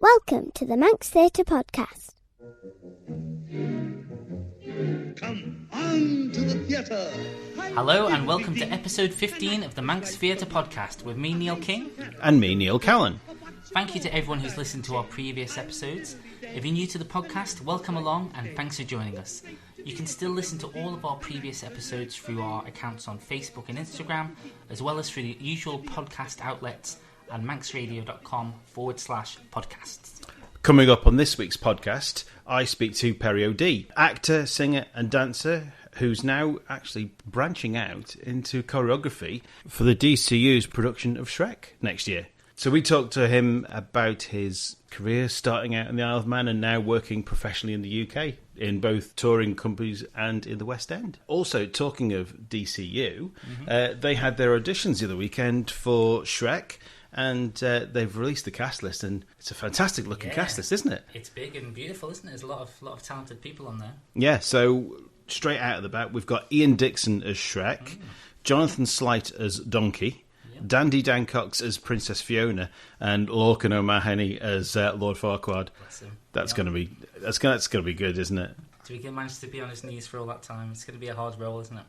Welcome to the Manx Theatre Podcast. Come on to the theatre. Hello and welcome to episode 15 of the Manx Theatre Podcast with me, Neil King. And me, Neil Callin. Thank you to everyone who's listened to our previous episodes. If you're new to the podcast, welcome along and thanks for joining us. You can still listen to all of our previous episodes through our accounts on Facebook and Instagram, as well as through the usual podcast outlets and manxradio.com/podcasts. Coming up on this week's podcast, I speak to Perry O'D, actor, singer and dancer, who's now actually branching out into choreography for the DCU's production of Shrek next year. So we talked to him about his career starting out in the Isle of Man and now working professionally in the UK, in both touring companies and in the West End. Also, talking of DCU, they had their auditions the other weekend for Shrek, and they've released the cast list, and it's a fantastic looking cast list, isn't it? It's big and beautiful, isn't it? There's a lot of talented people on there. Yeah, so straight out of the bat, we've got Ian Dixon as Shrek, Jonathan Slight as Donkey, Dandy Dan Cox as Princess Fiona, and Lorcan O'Mahony as Lord Farquaad. That's going to be good, isn't it? Do we manage to be on his knees for all that time? It's going to be a hard role, isn't it?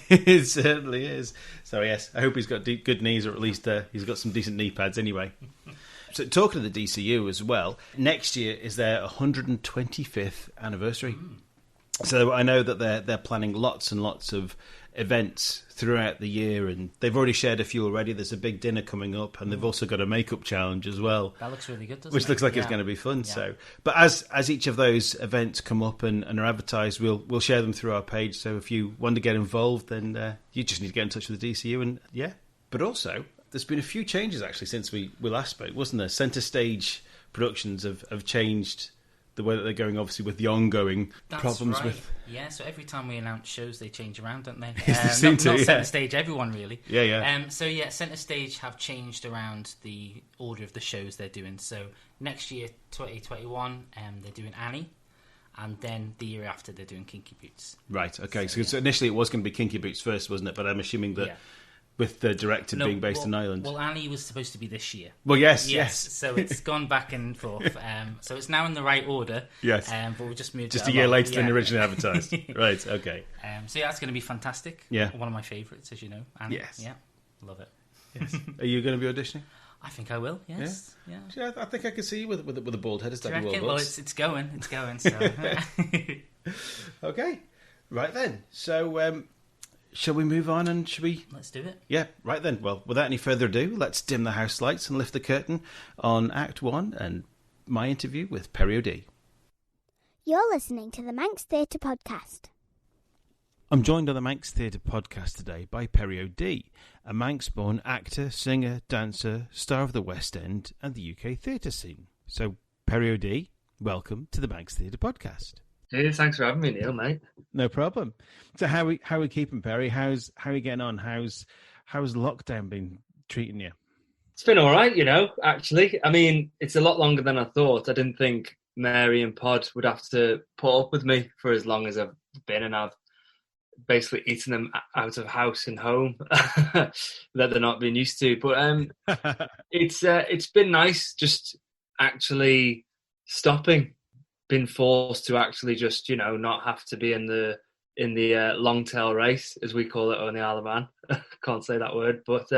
It certainly is. So yes, I hope he's got good knees, or at least he's got some decent knee pads anyway. So talking to the DCU as well, next year is their 125th anniversary. So I know that they're planning lots and lots of events throughout the year, and they've already shared a few already. There's a big dinner coming up, and they've also got a makeup challenge as well. That looks really good, doesn't which it? looks like it's going to be fun. Yeah. So, but as each of those events come up and are advertised, we'll share them through our page. So if you want to get involved, then you just need to get in touch with the DCU, and But also, there's been a few changes actually since we last spoke, wasn't there? Centre Stage Productions have changed the way that they're going, obviously, with the ongoing problems with... Yeah, so every time we announce shows, they change around, don't they? They seem not to, Centre Stage, everyone, really. Yeah. Centre Stage have changed around the order of the shows they're doing. So next year, 2021, they're doing Annie, and then the year after, they're doing Kinky Boots. Right, okay. So initially it was going to be Kinky Boots first, wasn't it? But I'm assuming that... Yeah. With the director being based in Ireland. Well, Annie was supposed to be this year. Well, yes. So it's gone back and forth. So it's now in the right order. Yes. But we just moved just a year later than originally advertised. Right, okay. So it's going to be fantastic. Yeah. One of my favourites, as you know. Annie. Yes. Yeah, love it. Yes. Are you going to be auditioning? I think I will, yes. Yeah, I think I can see you with a bald head as Daddy Warbucks. Well, it's going, so... Okay, right then. So... shall we move on and should we... Let's do it. Yeah, right then. Well, without any further ado, let's dim the house lights and lift the curtain on Act 1 and my interview with Perry O'D. You're listening to the Manx Theatre Podcast. I'm joined on the Manx Theatre Podcast today by Perry O'D, a Manx-born actor, singer, dancer, star of the West End and the UK theatre scene. So, Perry O'D, welcome to the Manx Theatre Podcast. Hey, thanks for having me, Neil, mate. No problem. So how we keeping, Perry? How are you getting on? How's lockdown been treating you? It's been all right, actually. I mean, it's a lot longer than I thought. I didn't think Mary and Pod would have to put up with me for as long as I've been, and I've basically eaten them out of house and home that they're not being used to. But it's been nice just actually stopping. Been forced to actually just, not have to be in the long tail race, as we call it on the Isle of Man. Can't say that word, but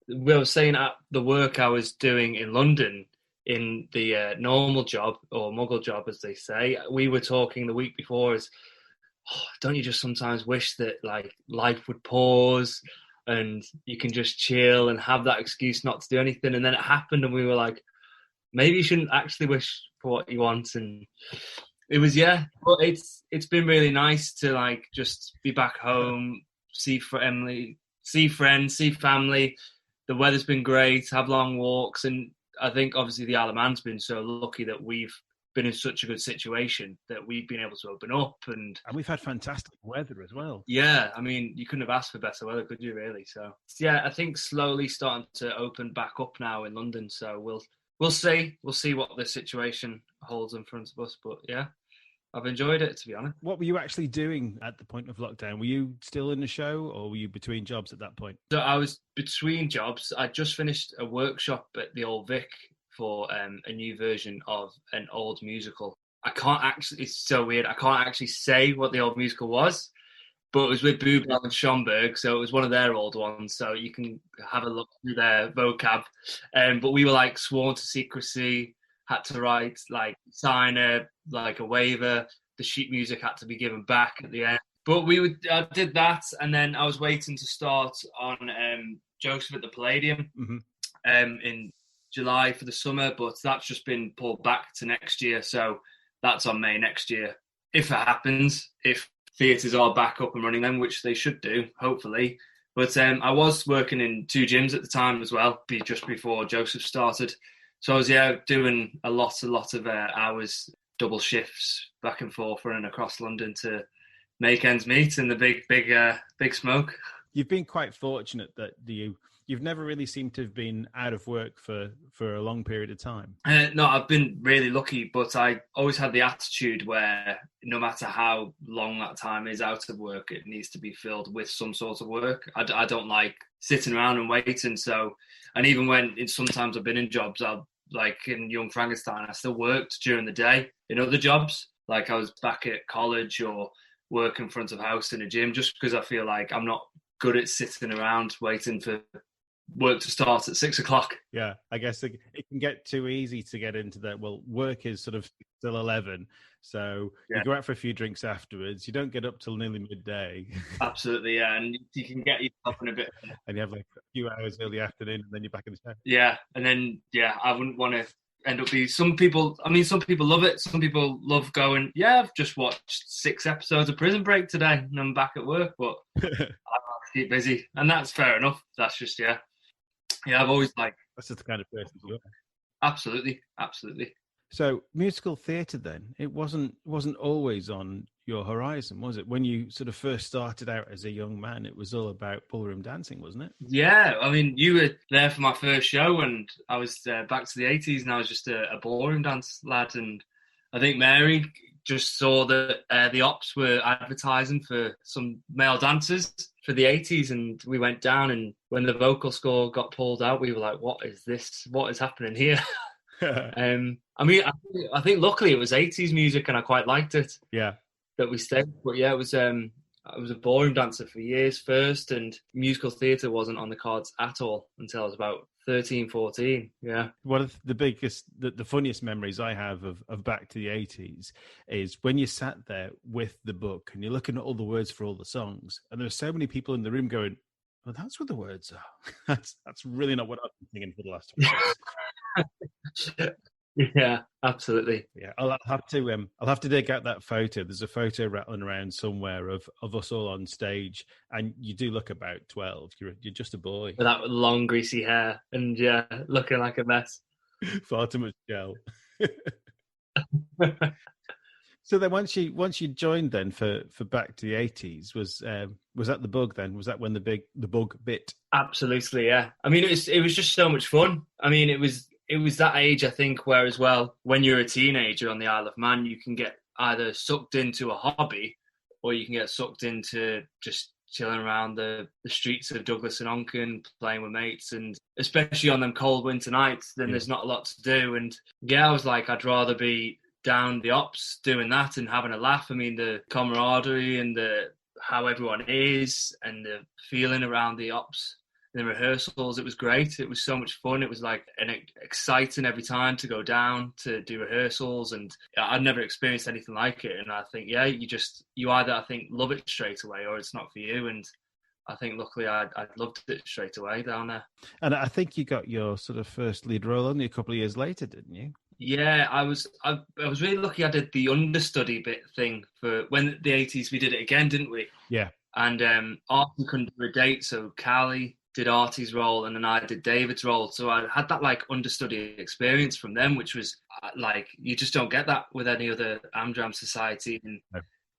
we were saying at the work I was doing in London, in the normal job, or muggle job, as they say, we were talking the week before as, don't you just sometimes wish that like life would pause and you can just chill and have that excuse not to do anything? And then it happened and we were like, maybe you shouldn't actually wish for what you want. And it was, but it's been really nice to like just be back home, see friends, see family. The weather's been great, have long walks, and I think obviously the Isle of Man's been so lucky that we've been in such a good situation that we've been able to open up, and we've had fantastic weather as well. Yeah, I mean, you couldn't have asked for better weather, could you, really? So yeah, I think slowly starting to open back up now in London, so we'll see what the situation holds in front of us, but yeah, I've enjoyed it, to be honest. What were you actually doing at the point of lockdown? Were you still in the show, or were you between jobs at that point? So I was between jobs. I just finished a workshop at the Old Vic for a new version of an old musical. I can't actually, it's so weird, I can't actually say what the old musical was, but it was with Bubel and Schomburg, so it was one of their old ones, so you can have a look through their vocab. But we were like sworn to secrecy, had to write, like, sign a waiver, the sheet music had to be given back at the end. But I did that, and then I was waiting to start on Joseph at the Palladium in July for the summer, but that's just been pulled back to next year, so that's on May next year. If it happens, if theatres are back up and running then, which they should do, hopefully. But I was working in 2 gyms at the time as well, just before Joseph started. So I was, doing a lot of hours, double shifts, back and forth, running across London to make ends meet in the big smoke. You've been quite fortunate that you've never really seemed to have been out of work for a long period of time. No, I've been really lucky, but I always had the attitude where no matter how long that time is out of work, it needs to be filled with some sort of work. I don't like sitting around and waiting. So, and even when sometimes I've been in jobs, like in Young Frankenstein, I still worked during the day in other jobs. Like I was back at college or working front of house in a gym, just because I feel like I'm not good at sitting around waiting for work to start at 6 o'clock. Yeah, I guess it can get too easy to get into that. Well, work is sort of till 11, so you go out for a few drinks afterwards. You don't get up till nearly midday. Absolutely, yeah, and you can get yourself in a bit. And you have like a few hours early afternoon, and then you're back in the show. Yeah, and then I wouldn't want to end up being some people love it. Some people love going, I've just watched 6 episodes of Prison Break today, and I'm back at work, but I like to keep busy, and that's fair enough. That's just I've always that's just the kind of person you are. Absolutely. So musical theatre, then, it wasn't always on your horizon, was it? When you sort of first started out as a young man, it was all about ballroom dancing, wasn't it? Yeah, I mean, you were there for my first show, and I was back to the 80s, and I was just a ballroom dance lad, and I think Mary just saw that the Ops were advertising for some male dancers for the 80s, and we went down, and when the vocal score got pulled out, we were like, what is this? What is happening here? I mean, I think luckily it was 80s music, and I quite liked it. Yeah. That we stayed. But yeah, it was I was a ballroom dancer for years first, and musical theatre wasn't on the cards at all until I was about 13, 14. Yeah. One of the biggest, the funniest memories I have of back to the 80s is when you sat there with the book and you're looking at all the words for all the songs, and there's so many people in the room going, well, that's what the words are. That's really not what I've been thinking for the last 20 years. Yeah, absolutely. Yeah, I'll have to dig out that photo. There's a photo rattling around somewhere of us all on stage, and you do look about 12. You're just a boy with that long greasy hair, and looking like a mess. Far too much gel. So then, once you joined, then for Back to the 80s, was that the bug? Then was that when the bug bit? Absolutely, yeah. I mean, it was just so much fun. I mean, it was that age, I think, where as well, when you're a teenager on the Isle of Man, you can get either sucked into a hobby, or you can get sucked into just chilling around the streets of Douglas and Onken, playing with mates, and especially on them cold winter nights, then there's not a lot to do. And I was like, I'd rather be down the Ops doing that and having a laugh. I mean, the camaraderie and how everyone is, and the feeling around the Ops, the rehearsals, it was great. It was so much fun. It was like exciting every time to go down to do rehearsals, and I'd never experienced anything like it. And I think, you either, I think, love it straight away or it's not for you. And I think luckily I loved it straight away down there. And I think you got your sort of first lead role only a couple of years later, didn't you? Yeah, I was really lucky. I did the understudy bit thing for when the 80s. We did it again, didn't we? Yeah. And Artie couldn't do a date, so Callie did Artie's role, and then I did David's role. So I had that like understudy experience from them, which was like, you just don't get that with any other Amdram society in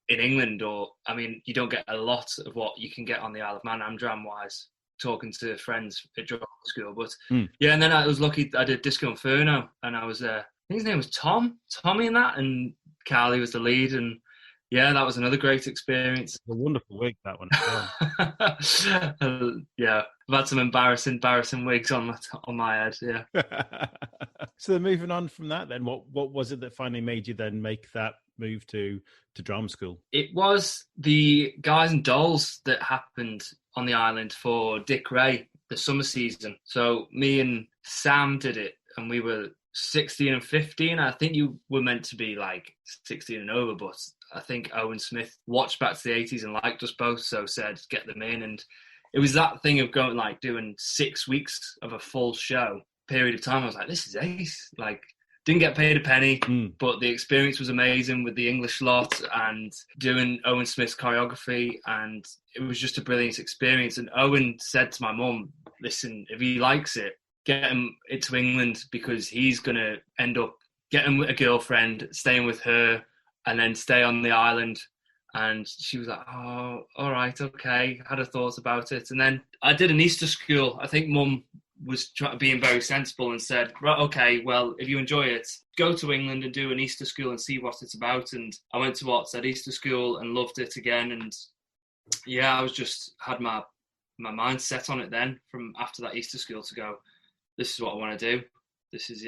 England, or I mean, you don't get a lot of what you can get on the Isle of Man Amdram wise. Talking to friends at drama school, but and then I was lucky. I did Disco Inferno, and I was I think his name was Tommy in that, and Carly was the lead, and Yeah, that was another great experience. A wonderful wig, that one as Yeah, I've had some embarrassing wigs on my head. Yeah. well. So then moving on from that, then what was it that finally made you then make that move to drama school? It was the Guys and Dolls that happened on the island for Dick Ray, the summer season. So me and Sam did it, and we were 16 and 15. I think you were meant to be like 16 and over, but I think Owen Smith watched back to the 80s and liked us both, so said get them in. And it was that thing of going like doing 6 weeks of a full show period of time. I was like, this is ace. Like, didn't get paid a penny, but the experience was amazing with the English lot and doing Owen Smith's choreography, and it was just a brilliant experience. And Owen said to my mum, listen, if he likes it, get him to England, because he's going to end up getting a girlfriend, staying with her, and then stay on the island. And she was like, oh, all right, okay. Had a thought about it. And then I did an Easter school. I think Mum was being very sensible and said, right, okay, well, if you enjoy it, go to England and do an Easter school and see what it's about. And I went to Artsed Easter school and loved it again. And yeah, I was just had my mind set on it then from after that Easter school to go, this is what I want to do. This is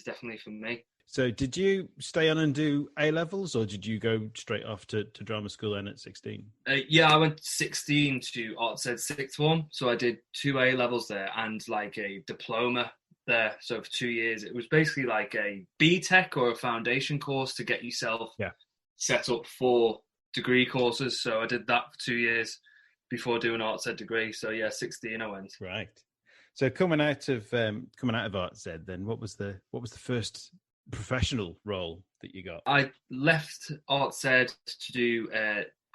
definitely for me. So did you stay on and do A-levels, or did you go straight off to drama school then at 16? Yeah, I went 16 to Artsed sixth form. So I did 2 A-levels there and like a diploma there. So for 2 years, it was basically like a BTEC or a foundation course to get yourself set up for degree courses. So I did that for 2 years before doing Artsed degree. So yeah, 16 I went. Right. So coming out of Artsed, then what was the first professional role that you got? I left Artsed to do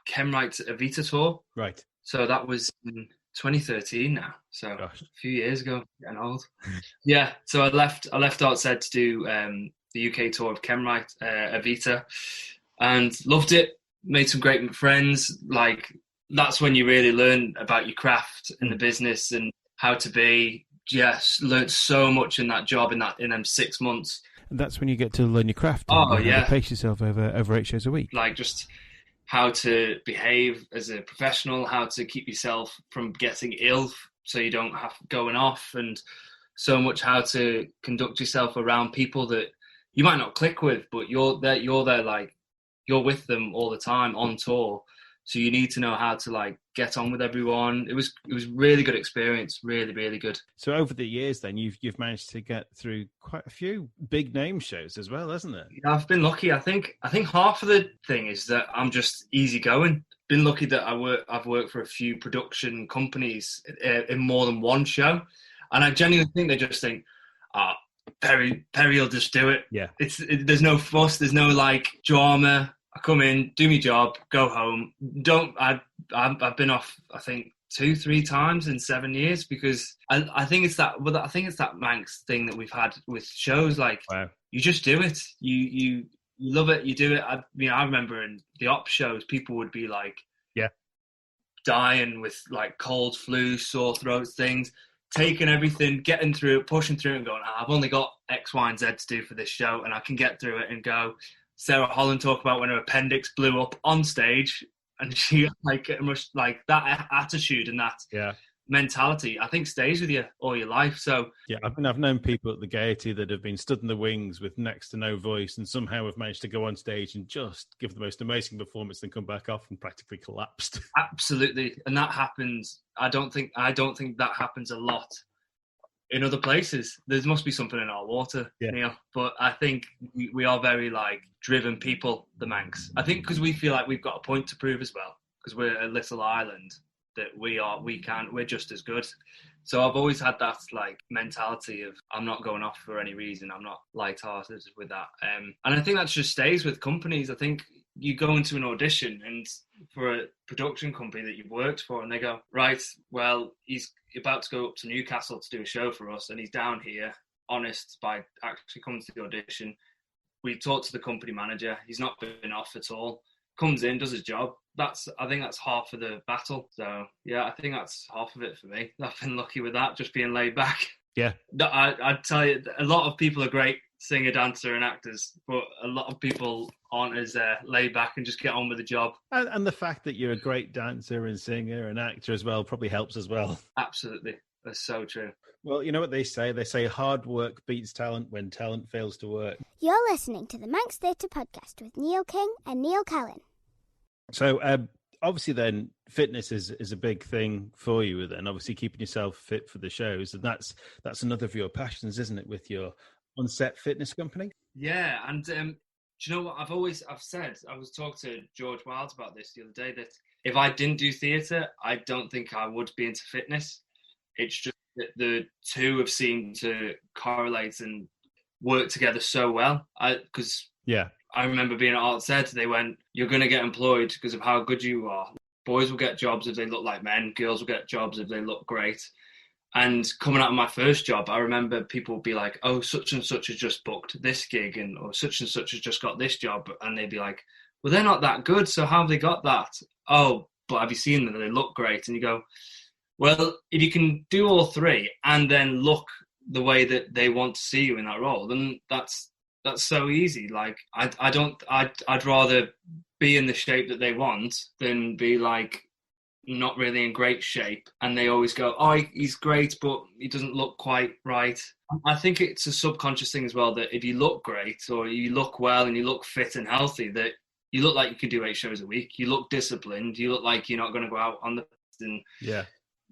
Chemright's Evita tour. Right. So that was in 2013 now. So Gosh. A few years ago, getting old. Yeah. So I left Artsed to do the UK tour of Chemright Evita, and loved it. Made some great friends. Like, that's when you really learn about your craft and the business and how to be. Yes, learned so much in that job in them 6 months. And that's when you get to learn your craft. Oh, and yeah. How to pace yourself over 8 shows a week. Like, just how to behave as a professional, how to keep yourself from getting ill so you don't have going off, and so much how to conduct yourself around people that you might not click with, but you're there like you're with them all the time on tour. So you need to know how to like get on with everyone. It was really good experience, really, really good. So over the years, then you've managed to get through quite a few big name shows as well, hasn't it? Yeah, I've been lucky. I think half of the thing is that I'm just easygoing. Been lucky that I've worked for a few production companies in more than one show, and I genuinely think they just think, Perry will just do it. Yeah. There's no fuss. There's no like drama. I come in, do my job, go home. I've been off, I think, 2-3 times in 7 years, because I think it's that Manx thing that we've had with shows. Like, wow. You just do it. You love it. You do it. I remember in the op shows, people would be like, dying with like cold, flu, sore throats, things. Taking everything, getting through it, pushing through it, and going, I've only got X, Y, and Z to do for this show, and I can get through it and go. Sarah Holland talked about when her appendix blew up on stage, and she like that attitude and that mentality, I think, stays with you all your life. So yeah, I've known people at the Gaiety that have been stood in the wings with next to no voice, and somehow have managed to go on stage and just give the most amazing performance, and come back off and practically collapsed. Absolutely, and that happens. I don't think that happens a lot in other places. There must be something in our water, Neil. But I think we are very like driven people, the Manx. I think because we feel like we've got a point to prove as well, because we're a little island, that we're just as good. So I've always had that like mentality of, I'm not going off for any reason. I'm not lighthearted with that. And I think that just stays with companies. I think you go into an audition and for a production company that you've worked for, and they go, right, well, he's about to go up to Newcastle to do a show for us, and he's down here, honest, by actually coming to the audition. We talked to the company manager. He's not been off at all. Comes in, does his job. I think that's half of the battle. So yeah, I think that's half of it for me. I've been lucky with that, just being laid back. Yeah. I'd tell you, a lot of people are great singer, dancer, and actors, but a lot of people aren't as laid back and just get on with the job. And the fact that you're a great dancer and singer and actor as well probably helps as well. Absolutely. That's so true. Well, you know what they say? They say hard work beats talent when talent fails to work. You're listening to the Manx Theatre Podcast with Neil King and Neil Callin. So, obviously then fitness is a big thing for you, then obviously keeping yourself fit for the shows, and that's another of your passions, isn't it, with your on-set fitness company? Yeah, and do you know what I've said? I was talking to George Wilds about this the other day, that if I didn't do theatre, I don't think I would be into fitness. It's just that the two have seemed to correlate and work together so well. Because I remember being at Arts Ed, they went, "You're going to get employed because of how good you are. Boys will get jobs if they look like men. Girls will get jobs if they look great." And coming out of my first job, I remember people would be like, "Oh, such and such has just booked this gig," or "Such and such has just got this job." And they'd be like, "Well, they're not that good, so how have they got that?" "Oh, but have you seen them? They look great." And you go, well, if you can do all three and then look the way that they want to see you in that role, then that's so easy. Like, I'd rather be in the shape that they want than be like not really in great shape. And they always go, "Oh, he's great, but he doesn't look quite right." I think it's a subconscious thing as well, that if you look great or you look well and you look fit and healthy, that you look like you could do 8 shows a week. You look disciplined. You look like you're not going to go out on the and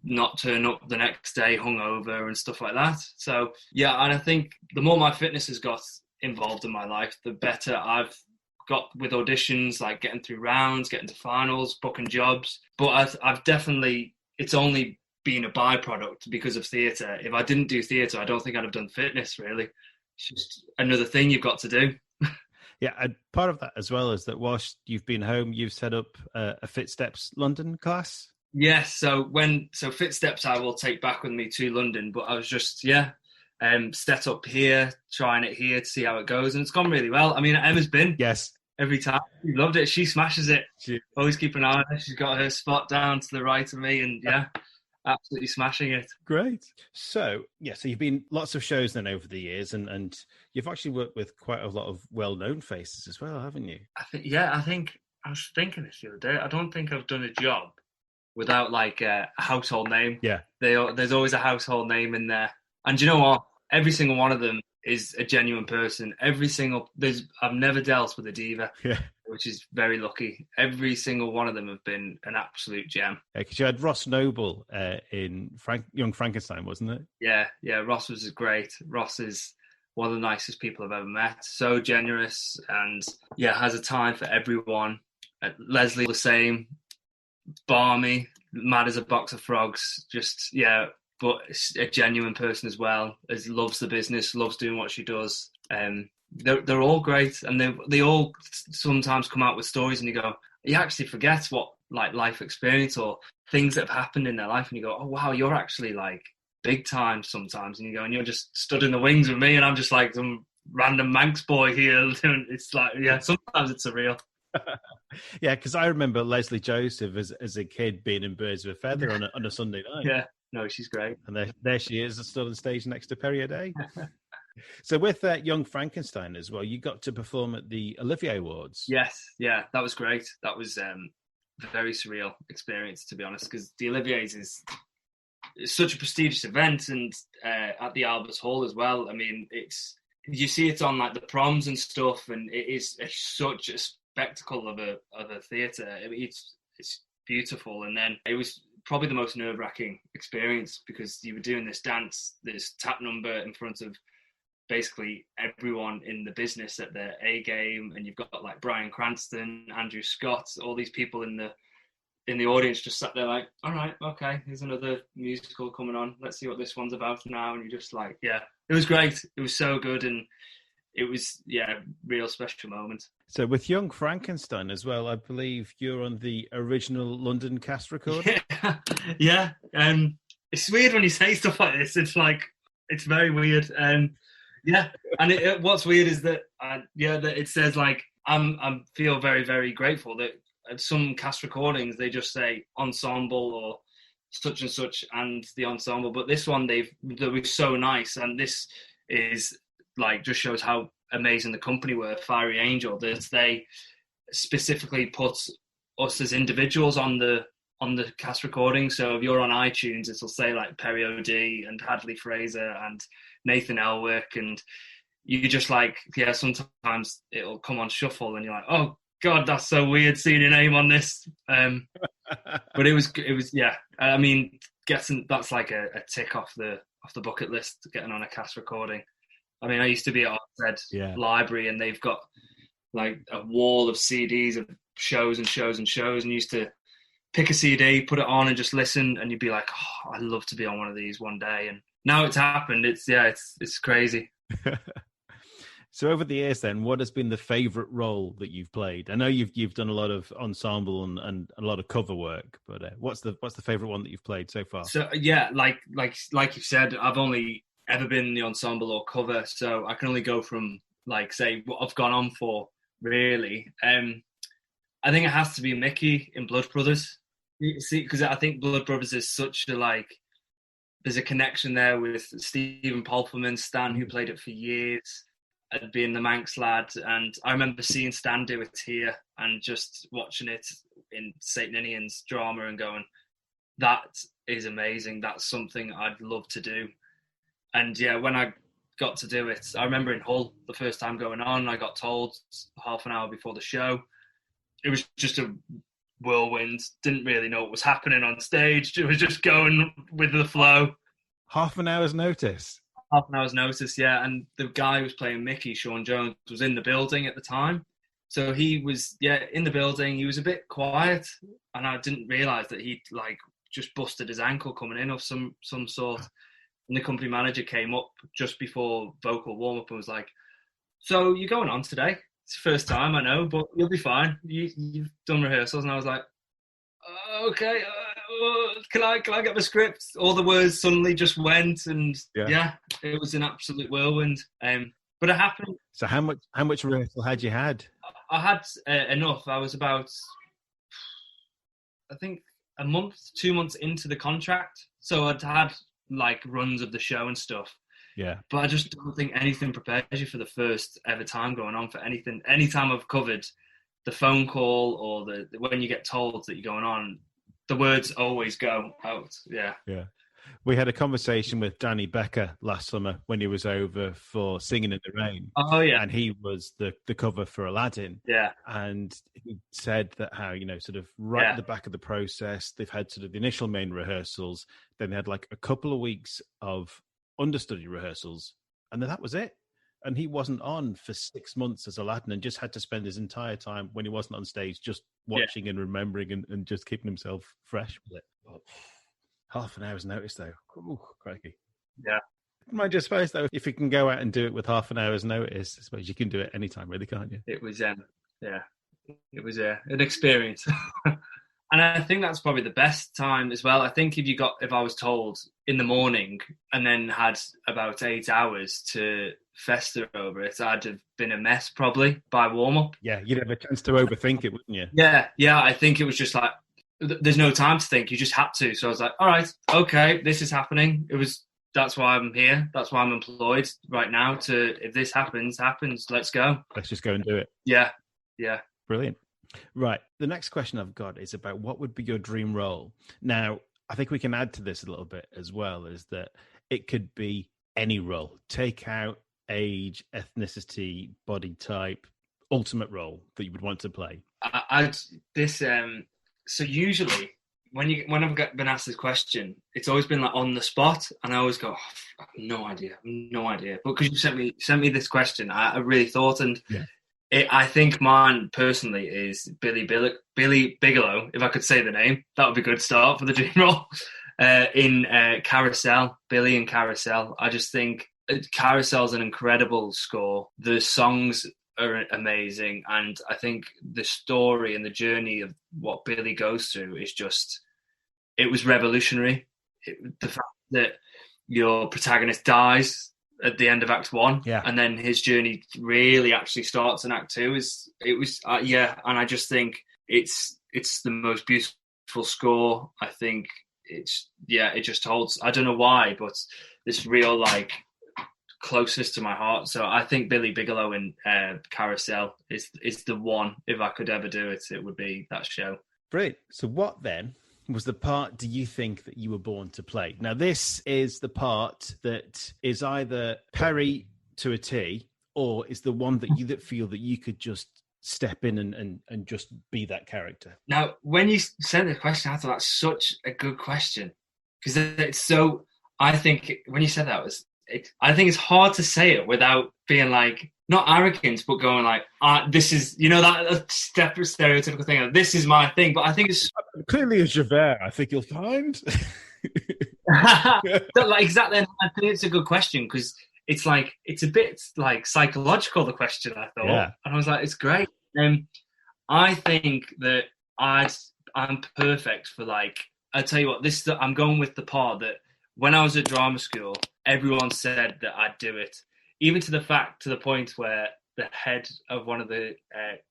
not turn up the next day hungover and stuff like that. So yeah, and I think the more my fitness has got involved in my life, the better I've got with auditions, like getting through rounds, getting to finals, booking jobs. But I've definitely, it's only been a byproduct because of theatre. If I didn't do theatre, I don't think I'd have done fitness, really. It's just another thing you've got to do. Yeah, and part of that as well is that whilst you've been home, you've set up a Fit Steps London class. Yes, so Fit Steps I will take back with me to London, but I was just set up here, trying it here to see how it goes, and it's gone really well. I mean, Emma's been every time. She loved it. She smashes it. Always keep an eye on her. She's got her spot down to the right of me, and absolutely smashing it. Great. So so you've been lots of shows then over the years, and you've actually worked with quite a lot of well-known faces as well, haven't you? I think I was thinking this the other day. I don't think I've done a job without like a household name. Yeah. There's always a household name in there. And you know what? Every single one of them is a genuine person. I've never dealt with a diva, which is very lucky. Every single one of them have been an absolute gem. Because you had Ross Noble in Young Frankenstein, wasn't it? Yeah, Ross was great. Ross is one of the nicest people I've ever met. So generous and has a time for everyone. Leslie, the same. Barmy, mad as a box of frogs, but a genuine person as well, as loves the business, loves doing what she does. They're all great, and they all sometimes come out with stories and you go, you actually forget what like life experience or things that have happened in their life, and you go, oh wow, you're actually like big time sometimes, and you go, and you're just stood in the wings with me and I'm just like some random Manx boy here. It's like, sometimes it's surreal. Yeah, because I remember Leslie Joseph as a kid being in Birds of a Feather on a Sunday night. Yeah, no, she's great. And there she is, still on stage next to Perry O'Day. So with Young Frankenstein as well, you got to perform at the Olivier Awards. Yes, that was great. That was a very surreal experience, to be honest, because the Olivier's is such a prestigious event, and at the Albert Hall as well. I mean, you see it on like the proms and stuff, and it is such a spectacle of a theatre. It's beautiful. And then it was probably the most nerve-wracking experience, because you were doing this tap number in front of basically everyone in the business at their A game, and you've got like Bryan Cranston, Andrew Scott, all these people in the audience just sat there like, all right, okay, here's another musical coming on, let's see what this one's about now. And you're just like, it was great. It was so good, and it was, a real special moment. So with Young Frankenstein as well, I believe you're on the original London cast record. Yeah. It's weird when you say stuff like this. It's like, it's very weird. And what's weird is that, that it says like, I feel very, very grateful that at some cast recordings, they just say ensemble or such and such and the ensemble. But this one, they were so nice. And this is like just shows how amazing the company were, Fiery Angel, that they specifically put us as individuals on the cast recording. So if you're on iTunes, it'll say like Perry O'D and Hadley Fraser and Nathan Elwick, and you just like, yeah, sometimes it'll come on shuffle and you're like, oh God, that's so weird seeing your name on this. But it was yeah. I mean, that's like a tick off the bucket list, getting on a cast recording. I mean, I used to be at Ofsted Library, and they've got like a wall of CDs of shows and shows and shows, and you used to pick a CD, put it on, and just listen, and you'd be like, oh, I'd love to be on one of these one day. And now it's happened. It's crazy. So over the years, then, what has been the favourite role that you've played? I know you've done a lot of ensemble and a lot of cover work, but what's the favourite one that you've played so far? So yeah, like you said, I've only ever been in the ensemble or cover, so I can only go from like say what I've gone on for really. I think it has to be Mickey in Blood Brothers. You see, because I think Blood Brothers is such a like. There's a connection there with Stephen Polferman, Stan, who played it for years. Being the Manx lad, and I remember seeing Stan do it here and just watching it in St. Ninian's drama and going, that is amazing, that's something I'd love to do. And yeah, when I got to do it, I remember in Hull the first time going on, I got told half an hour before the show. It was just a whirlwind, didn't really know what was happening on stage, it was just going with the flow. Half an hour's notice? Half an hour's notice, yeah. And the guy who was playing Mickey, Sean Jones, was in the building at the time. So he was, in the building. He was a bit quiet, and I didn't realise that he'd like just busted his ankle coming in of some sort. And the company manager came up just before vocal warm-up and was like, so you're going on today? It's the first time, I know, but you'll be fine. You've done rehearsals. And I was like, okay, can I get the script? All the words suddenly just went, and it was an absolute whirlwind. But it happened. So how much rehearsal had you had? I had enough. I was about, I think, a month, 2 months into the contract, so I'd had like runs of the show and stuff. Yeah. But I just don't think anything prepares you for the first ever time going on for anything. Any time I've covered, the phone call or the when you get told that you're going on, the words always go out. Yeah. We had a conversation with Danny Becker last summer when he was over for Singing in the Rain. Oh yeah. And he was the cover for Aladdin. Yeah. And he said that how, sort of right at the back of the process, they've had sort of the initial main rehearsals, then they had like a couple of weeks of understudy rehearsals, and then that was it. And he wasn't on for 6 months as Aladdin, and just had to spend his entire time when he wasn't on stage just watching and remembering and just keeping himself fresh with it. But half an hour's notice, though. Ooh, crikey. Yeah. I just suppose, though, if you can go out and do it with half an hour's notice, I suppose you can do it anytime, really, can't you? It was, an experience. And I think that's probably the best time as well. I think if I was told in the morning and then had about 8 hours to fester over it, I'd have been a mess probably by warm-up. Yeah, you'd have a chance to overthink it, wouldn't you? Yeah, I think it was just like, there's no time to think, you just had to. So I was like, all right, okay, this is happening. That's why I'm here. That's why I'm employed right now if this happens, let's go. Let's just go and do it. Yeah. Brilliant. Right. The next question I've got is about what would be your dream role. Now, I think we can add to this a little bit as well, is that it could be any role. Take out age, ethnicity, body type, ultimate role that you would want to play. So usually when I've been asked this question, it's always been like on the spot, and I always go, I have no idea. But because you sent me this question, I really thought, and I think mine personally is Billy Bigelow. If I could say the name, that would be a good start for the dream role. In Carousel, Billy and Carousel. I just think Carousel's an incredible score. The songs are amazing, and I think the story and the journey of what Billy goes through is just, it was revolutionary. The fact that your protagonist dies at the end of Act 1, and then his journey really actually starts in Act 2 and I just think it's the most beautiful score. I think it just holds, I don't know why, but this real like closest to my heart. So I think Billy Bigelow in Carousel is the one. If I could ever do it, it would be that show. Brilliant. So what then was the part do you think that you were born to play? Now, this is the part that is either Perry to a T, or is the one that you feel that you could just step in and just be that character? Now, when you sent the question, I thought that's such a good question, because it's so. I think when you said that I think it's hard to say it without being like not arrogant, but going like, this is, that stereotypical thing. This is my thing. But I think it's clearly a Javert. I think you'll find. Like, exactly. I think it's a good question because it's a bit like psychological. The question, I thought, yeah. And I was like, it's great. I think that I'm perfect for I tell you what, I'm going with the part that when I was at drama school, everyone said that I'd do it, even to the point where the head of one of the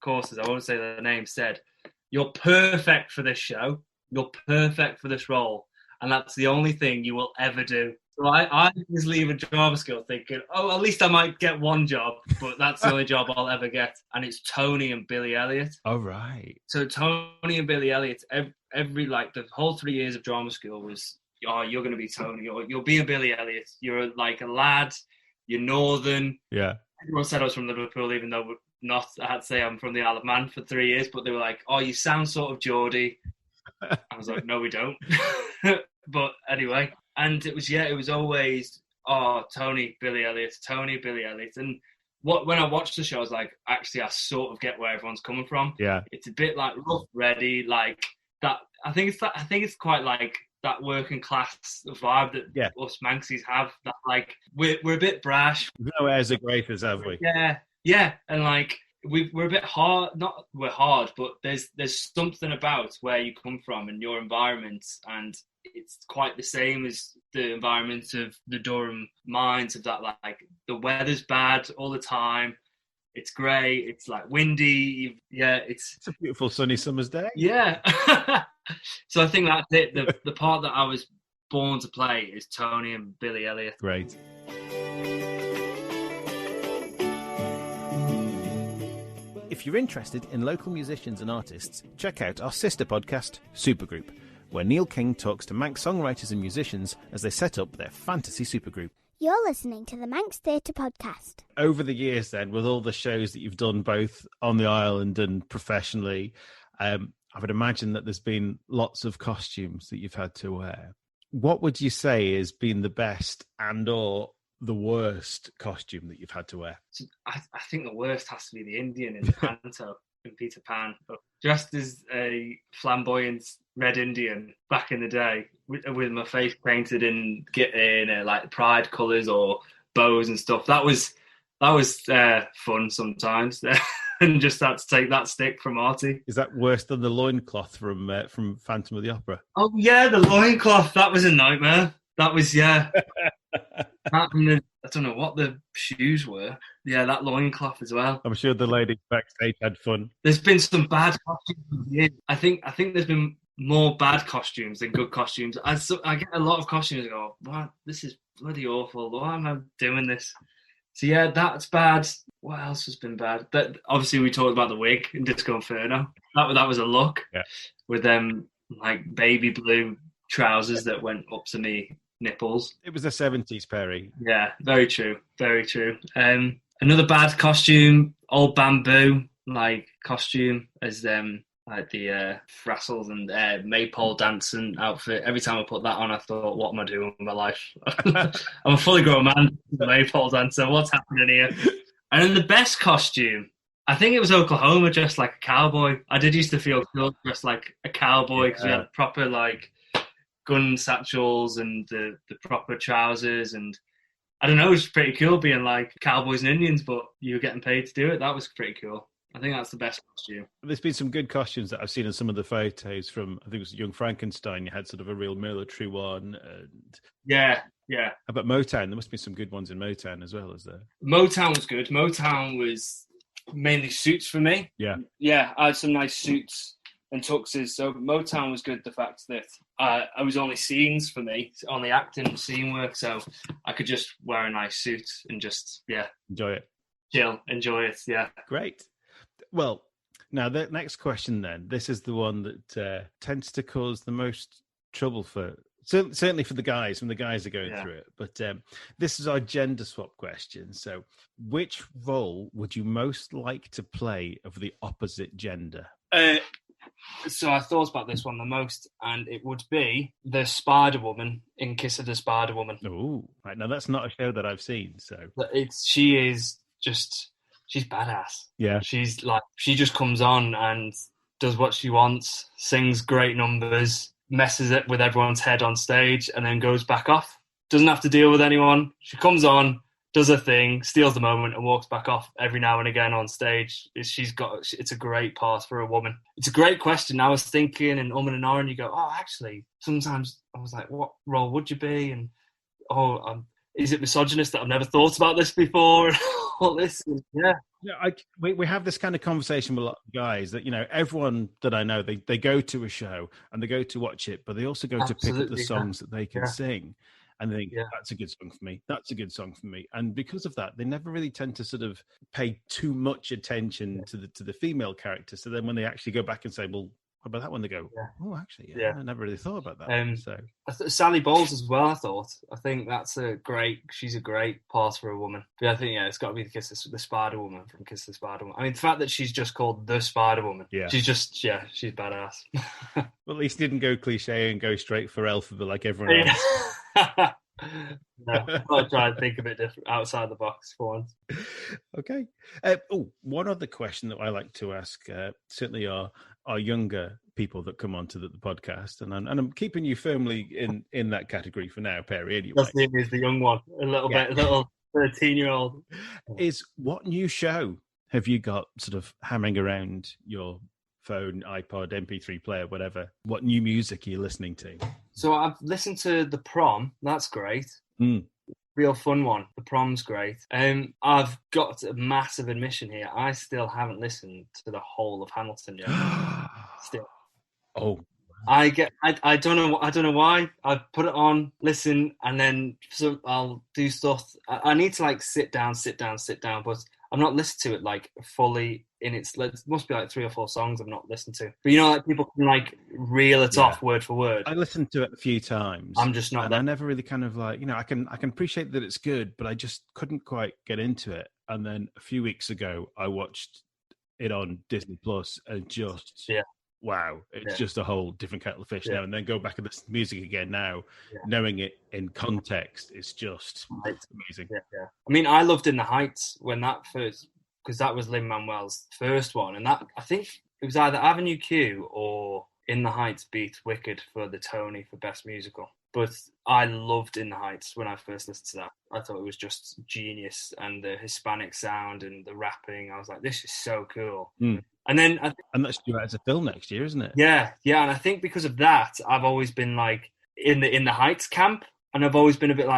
courses, I won't say the name, said, "You're perfect for this show. You're perfect for this role, and that's the only thing you will ever do." So I was leaving drama school thinking, "Oh, at least I might get one job, but that's the only job I'll ever get." And it's Tony and Billy Elliot. Oh, right. So Tony and Billy Elliot, every the whole 3 years of drama school was, "Oh, you're going to be Tony, or you'll be a Billy Elliot. You're like a lad. You're northern." Yeah. Everyone said I was from Liverpool, even though we're not. I had to say I'm from the Isle of Man for 3 years, but they were like, "Oh, you sound sort of Geordie." I was like, "No, we don't." But anyway, and it was always, Tony, Billy Elliot, Tony, Billy Elliot. And when I watched the show, I was like, actually, I sort of get where everyone's coming from. Yeah. It's a bit like rough, ready, like that. I think it's quite like that working class vibe that us Manxies have. That we're a bit brash. No airs are greaters, have we? Yeah, and we're a bit hard. Not we're hard, but there's something about where you come from and your environment, and it's quite the same as the environment of the Durham mines. Of that, the weather's bad all the time. It's grey. It's windy. It's a beautiful sunny summer's day. Yeah. So I think that's it. The part that I was born to play is Tony and Billy Elliot. Great. If you're interested in local musicians and artists, check out our sister podcast, Supergroup, where Neil King talks to Manx songwriters and musicians as they set up their fantasy supergroup. You're listening to the Manx Theatre Podcast. Over the years then, with all the shows that you've done both on the island and professionally, I would imagine that there's been lots of costumes that you've had to wear. What would you say has been the best and or the worst costume that you've had to wear? I think the worst has to be the Indian in the panto in Peter Pan. Dressed as a flamboyant red Indian back in the day, with my face painted in pride colours or bows and stuff. That was fun sometimes. And just had to take that stick from Artie. Is that worse than the loincloth from Phantom of the Opera? Oh yeah, the loincloth. That was a nightmare. That was, yeah. I don't know what the shoes were. Yeah, that loincloth as well. I'm sure the ladies backstage had fun. There's been some bad costumes. I think there's been more bad costumes than good costumes. I get a lot of costumes and go, wow, this is bloody awful. Why am I doing this? So yeah, that's bad. What else has been bad? That obviously we talked about the wig in Disco Inferno. That was a look. Yeah. With them baby blue trousers that went up to me nipples. It was the 70s, Perry. Yeah, very true. Very true. Another bad costume, old bamboo costume as the Frassels and maypole dancing outfit. Every time I put that on, I thought, what am I doing with my life? I'm a fully grown man, the maypole dancer. What's happening here? And then the best costume, I think it was Oklahoma, dressed like a cowboy. I did used to feel cool dressed like a cowboy because we had proper gun satchels and the proper trousers, and I don't know, it was pretty cool being cowboys and Indians, but you were getting paid to do it. That was pretty cool. I think that's the best costume. There's been some good costumes that I've seen in some of the photos from, I think it was Young Frankenstein. You had sort of a real military one. And yeah. How about Motown? There must be some good ones in Motown as well, is there? Motown was good. Motown was mainly suits for me. Yeah. Yeah, I had some nice suits. and tuxes. So Motown was good. The fact that I was only scenes for me, only acting scene work, so I could just wear a nice suit and just Enjoy it. chill, enjoy it. Yeah, Great. Well, now the next question then. This is the one that tends to cause the most trouble for certainly for the guys when the guys are going through it. But this is our gender swap question. So, which role would you most like to play of the opposite gender? So I thought about this one the most, and it would be the Spider Woman in Kiss of the Spider Woman. Oh, right. Now that's not a show that I've seen, so She's badass. Yeah. She just comes on and does what she wants, sings great numbers, messes it with everyone's head on stage, and then goes back off. Doesn't have to deal with anyone. She comes on, does her thing, steals the moment, and walks back off every now and again on stage. It's a great part for a woman. It's a great question. I was thinking and and you go, oh, actually, sometimes I was like, what role would you be? And is it misogynist that I've never thought about this before? All this, yeah. Yeah, we have this kind of conversation with a lot of guys that, everyone that I know, they go to a show and they go to watch it, but they also go to pick up the songs that they can sing. And they think, that's a good song for me. That's a good song for me. And because of that, they never really tend to sort of pay too much attention to the female character. So then when they actually go back and say, well, what about that one? They go, oh, actually, I never really thought about that. Sally Bowles as well, I think she's a great part for a woman. But I think, it's got to be the Spider Woman from Kiss the Spider Woman. I mean, the fact that she's just called the Spider Woman, she's badass. Well, at least didn't go cliche and go straight for Elphaba like everyone else. No, I'll try and think a bit different outside the box for once. Okay. One other question that I like to ask, certainly our younger people that come onto the podcast, and I'm keeping you firmly in that category for now, Perry. Anyway, Justin is the young one, a little 13-year-old. Is what new show have you got sort of hammering around your phone, iPod, MP3 player, whatever? What new music are you listening to? So I've listened to The Prom. That's great. Real fun one. The Prom's great. I've got a massive admission here. I still haven't listened to the whole of Hamilton yet. Still. Oh. I don't know why. I put it on, listen, and then I'll do stuff. I need to sit down, but I've not listened to it fully in its. It must be 3 or 4 songs I've not listened to. But people can reel it off word for word. I listened to it a few times. I'm just not. I never really kind of I can appreciate that it's good, but I just couldn't quite get into it. And then a few weeks ago, I watched it on Disney Plus, and just wow, it's just a whole different kettle of fish now. And then go back and listen to music again now, knowing it in context, it's just amazing. Yeah. I mean, I loved In the Heights when that first, because that was Lin-Manuel's first one, and that I think it was either Avenue Q or In the Heights beat Wicked for the Tony for Best Musical. But I loved In the Heights when I first listened to that. I thought it was just genius, and the Hispanic sound and the rapping. I was like, this is so cool. And then, and that's due out as a film next year, isn't it? Yeah. And I think because of that, I've always been in the Heights camp, and I've always been a bit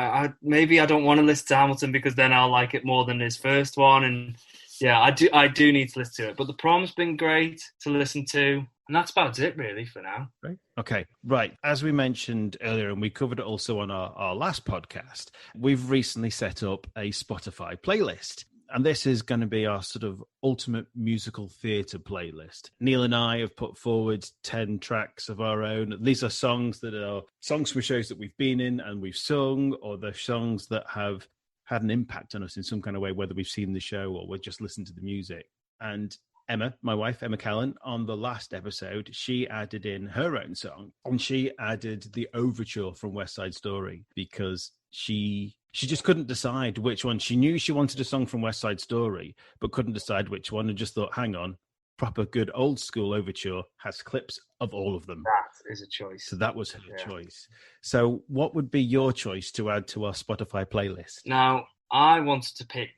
maybe I don't want to listen to Hamilton because then I'll like it more than his first one. And I do need to listen to it. But The Prom's been great to listen to, and that's about it really for now. Right. Okay, right. As we mentioned earlier, and we covered it also on our last podcast, we've recently set up a Spotify playlist. And this is going to be our sort of ultimate musical theatre playlist. Neil and I have put forward 10 tracks of our own. These are songs that are songs from shows that we've been in and we've sung, or the songs that have had an impact on us in some kind of way, whether we've seen the show or we've just listened to the music. And Emma, my wife, Emma Callin, on the last episode, she added in her own song, and she added the overture from West Side Story because she just couldn't decide which one. She knew she wanted a song from West Side Story, but couldn't decide which one, and just thought, hang on, proper good old school overture has clips of all of them. That is a choice. So that was her choice. So what would be your choice to add to our Spotify playlist? Now, I wanted to pick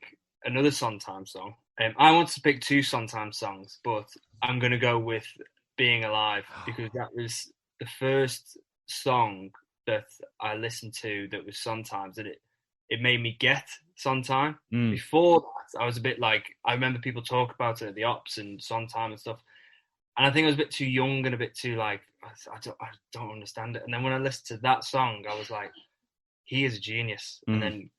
another Sondheim song. I wanted to pick 2 Sondheim songs, but I'm going to go with Being Alive, because that was the first song that I listened to that was Sondheim's, and it made me get Sondheim. Before that, I was a bit I remember people talk about it at the Ops and Sondheim and stuff. And I think I was a bit too young and a bit too like, I don't understand it. And then when I listened to that song, I was like, he is a genius. And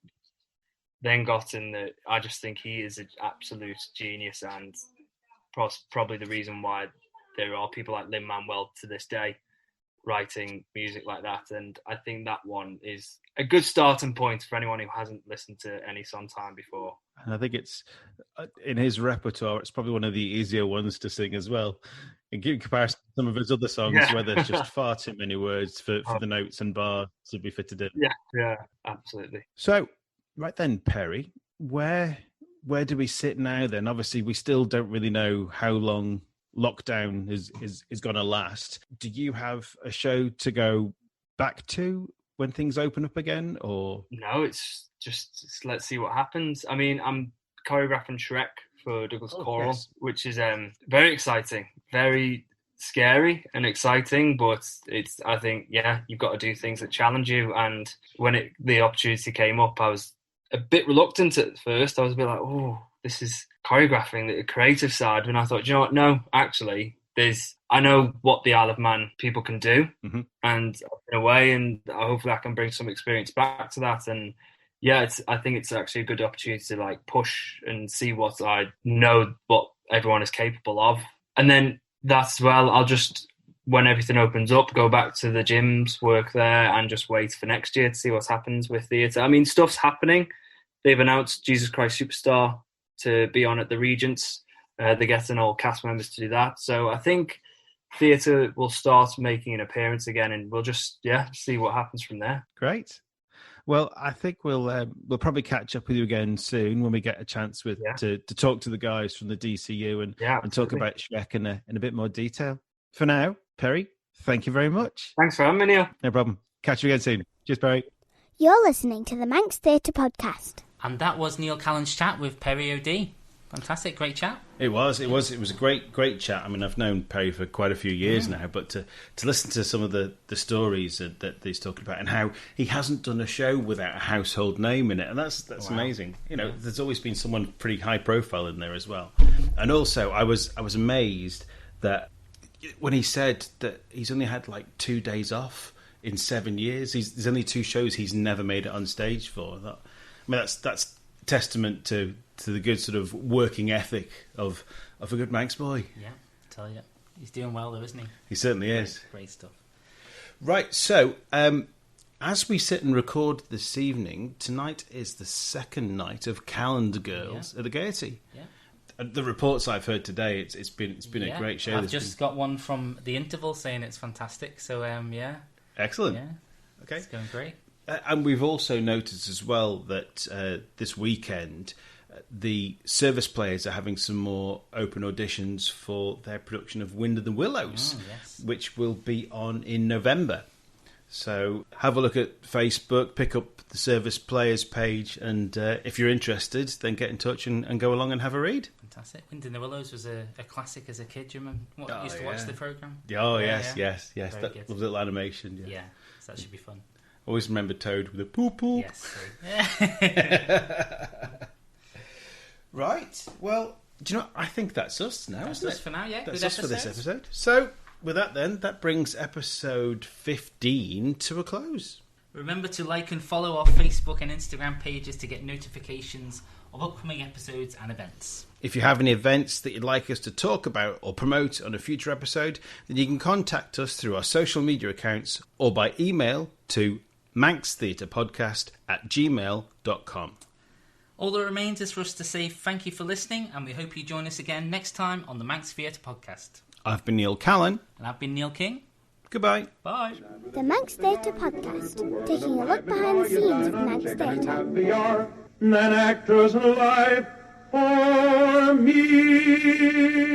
then got in the, I just think he is an absolute genius, and probably the reason why there are people like Lin-Manuel to this day writing music like that. And I think that one is a good starting point for anyone who hasn't listened to any Sondheim before. And I think it's, in his repertoire, it's probably one of the easier ones to sing as well. In comparison to some of his other songs where there's just far too many words for the notes and bars to be fitted in. Yeah, absolutely. So, right then, Perry, where do we sit now then? Obviously, we still don't really know how long lockdown is going to last. Do you have a show to go back to when things open up again, or no? It's just let's see what happens. I mean, I'm choreographing Shrek for Douglas Choral, which is very exciting, very scary and exciting, but it's, I think, you've got to do things that challenge you. And when the opportunity came up, I was a bit reluctant at first. I was a bit like, oh, this is choreographing, the creative side. And I thought, you know what? No, actually, I know what the Isle of Man people can do, and I've been away, and hopefully I can bring some experience back to that. And I think it's actually a good opportunity to like push and see what I know, what everyone is capable of. And then that's, I'll just, when everything opens up, go back to the gyms, work there, and just wait for next year to see what happens with theatre. I mean, stuff's happening. They've announced Jesus Christ Superstar to be on at the Regents. They're getting all cast members to do that. So I think theatre will start making an appearance again, and we'll just, see what happens from there. Great. Well, I think we'll probably catch up with you again soon when we get a chance to talk to the guys from the DCU and talk about Shrek in a bit more detail. For now, Perry, thank you very much. Thanks for having me, Neil. No problem. Catch you again soon. Cheers, Perry. You're listening to the Manx Theatre Podcast. And that was Neil Callin's chat with Perry O'D. Fantastic, great chat. It was a great chat. I mean, I've known Perry for quite a few years now, but to listen to some of the stories that he's talking about, and how he hasn't done a show without a household name in it, and that's amazing. You know, there's always been someone pretty high profile in there as well. And also, I was amazed that when he said that he's only had like 2 days off in 7 years, there's only 2 shows he's never made it on stage for. I mean, that's testament to the good sort of working ethic of a good Manx boy. Yeah, I tell you. He's doing well though, isn't he? He certainly is. Great stuff. Right, so as we sit and record this evening, tonight is the second night of Calendar Girls at the Gaiety. Yeah. The reports I've heard today, it's been a great show. I've just got one from The Interval saying it's fantastic. So excellent. Yeah. Okay. It's going great. And we've also noticed as well that this weekend, the service players are having some more open auditions for their production of Wind in the Willows, which will be on in November. So have a look at Facebook, pick up the service players page, and if you're interested, then get in touch and go along and have a read. Fantastic. Wind in the Willows was a classic as a kid. Do you remember? You used to watch the programme? Oh, yes. That little animation. Yeah, so that should be fun. Always remember Toad with a poo-poo. Yes. Right. Well, do you know, I think that's us now, That's isn't it? us for now, yeah. That's Good us for this episode. So, with that then, that brings episode 15 to a close. Remember to like and follow our Facebook and Instagram pages to get notifications of upcoming episodes and events. If you have any events that you'd like us to talk about or promote on a future episode, then you can contact us through our social media accounts or by email to manxtheatrepodcast@gmail.com. All that remains is for us to say thank you for listening, and we hope you join us again next time on the Manx Theatre Podcast. I've been Neil Callin. And I've been Neil King. Goodbye. Bye. The Manx Theatre Podcast, taking a look behind the scenes of Manx Theatre. An actress alive for me.